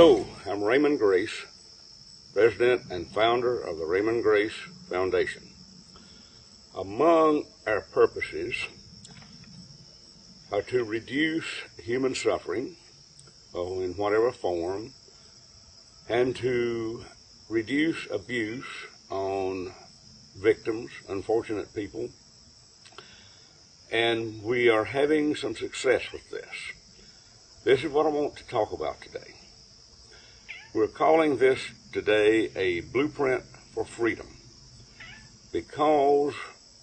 Hello, I'm Raymon Grace, President and founder of the Raymon Grace Foundation. Among our purposes are to reduce human suffering, in whatever form, and to reduce abuse on victims, unfortunate people, and we are having some success with this. This is what I want to talk about today. We're calling this today a blueprint for freedom because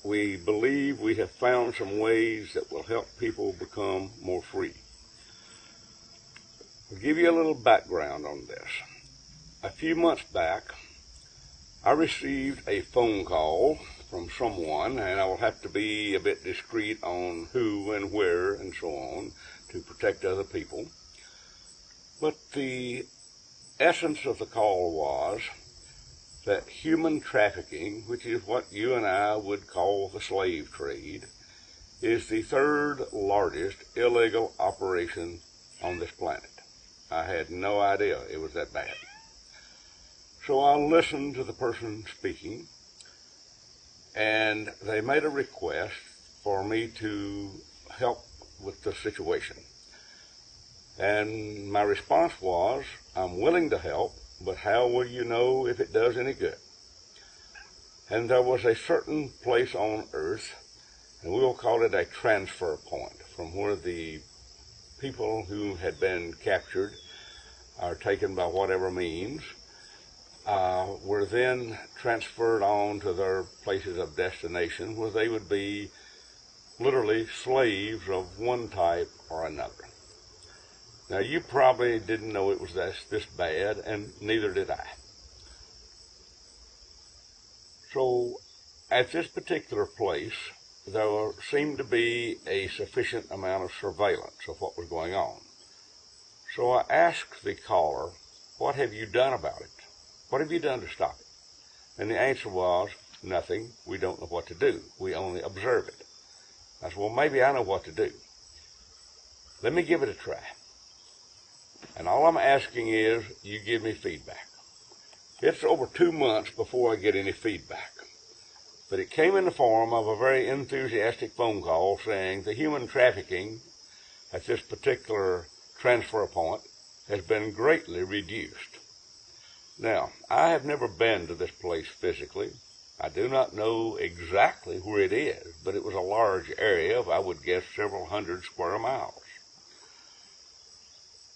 we believe we have found some ways that will help people become more free. I'll give you a little background on this. A few months back, I received a phone call from someone, and I will have to be a bit discreet on who and where and so on to protect other people. But the essence of the call was that human trafficking, which is what you and I would call the slave trade, is the third largest illegal operation on this planet. I had no idea it was that bad. So I listened to the person speaking, and they made a request for me to help with the situation. And my response was, I'm willing to help, but how will you know if it does any good? And there was a certain place on earth, and we'll call it a transfer point, from where the people who had been captured or taken by whatever means were then transferred on to their places of destination, where they would be literally slaves of one type or another. Now, you probably didn't know it was this bad, and neither did I. So, at this particular place, there seemed to be a sufficient amount of surveillance of what was going on. So I asked the caller, what have you done about it? What have you done to stop it? And the answer was, nothing. We don't know what to do. We only observe it. I said, well, maybe I know what to do. Let me give it a try. And all I'm asking is you give me feedback. It's over 2 months before I get any feedback. But it came in the form of a very enthusiastic phone call saying the human trafficking at this particular transfer point has been greatly reduced. Now, I have never been to this place physically. I do not know exactly where it is, but it was a large area of, I would guess, several hundred square miles.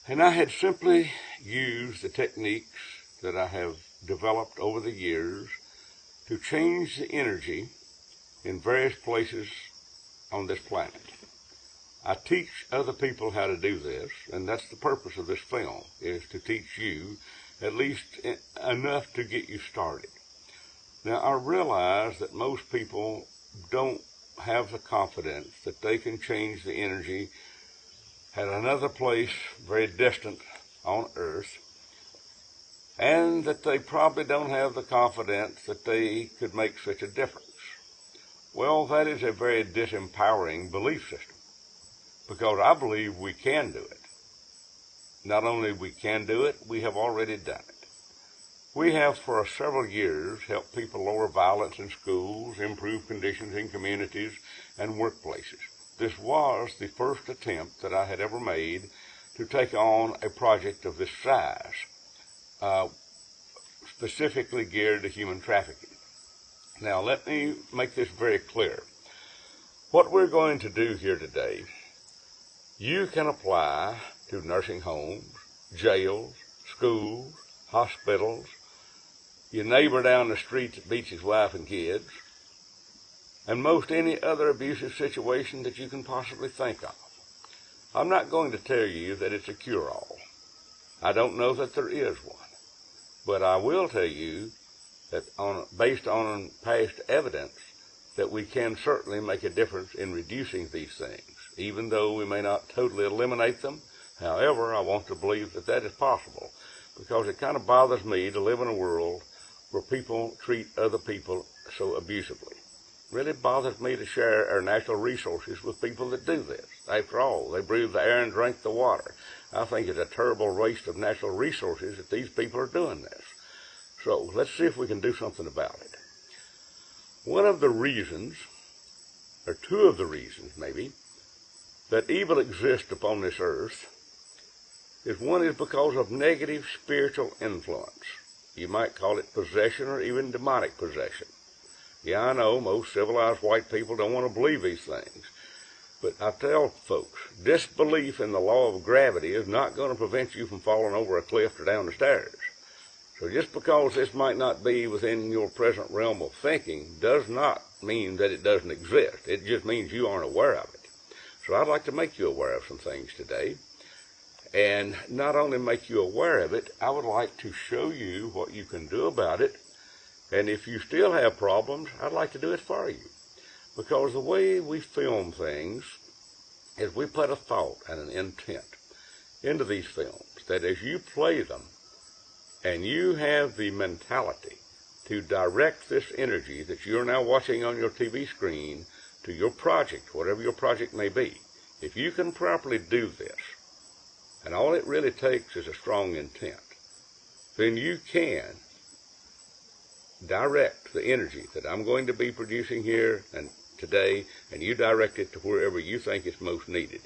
And I had simply used the techniques that I have developed over the years to change the energy in various places on this planet. I teach other people how to do this, and that's the purpose of this film, is to teach you at least enough to get you started. Now, I realize that most people don't have the confidence that they can change the energy at another place very distant on earth, and that they probably don't have the confidence that they could make such a difference. Well, that is a very disempowering belief system, because I believe we can do it. Not only we can do it, we have already done it. We have for several years helped people lower violence in schools, improve conditions in communities and workplaces. This was the first attempt that I had ever made to take on a project of this size, specifically geared to human trafficking. Now, let me make this very clear. What we're going to do here today, you can apply to nursing homes, jails, schools, hospitals, your neighbor down the street that beats his wife and kids, and most any other abusive situation that you can possibly think of. I'm not going to tell you that it's a cure-all. I don't know that there is one. But I will tell you that based on past evidence, that we can certainly make a difference in reducing these things, even though we may not totally eliminate them. However, I want to believe that that is possible, because it kind of bothers me to live in a world where people treat other people so abusively. really bothers me to share our natural resources with people that do this. After all, they breathe the air and drink the water. I think it's a terrible waste of natural resources that these people are doing this. So let's see if we can do something about it. One of the reasons, or two of the reasons maybe, that evil exists upon this earth is one is because of negative spiritual influence. You might call it possession or even demonic possession. Yeah, I know most civilized white people don't want to believe these things. But I tell folks, disbelief in the law of gravity is not going to prevent you from falling over a cliff or down the stairs. So just because this might not be within your present realm of thinking does not mean that it doesn't exist. It just means you aren't aware of it. So I'd like to make you aware of some things today. And not only make you aware of it, I would like to show you what you can do about it. And if you still have problems, I'd like to do it for you. Because the way we film things is we put a thought and an intent into these films, that as you play them and you have the mentality to direct this energy that you're now watching on your TV screen to your project, whatever your project may be, if you can properly do this, and all it really takes is a strong intent, then you can direct the energy that I'm going to be producing here and today, and you direct it to wherever you think it's most needed.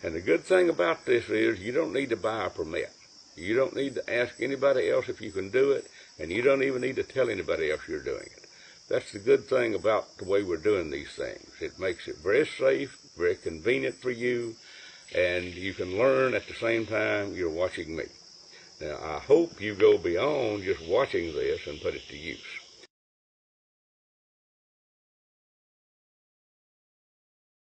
And the good thing about this is you don't need to buy a permit. You don't need to ask anybody else if you can do it, and you don't even need to tell anybody else you're doing it. That's the good thing about the way we're doing these things. It makes it very safe, very convenient for you, and you can learn at the same time you're watching me. Now, I hope you go beyond just watching this and put it to use.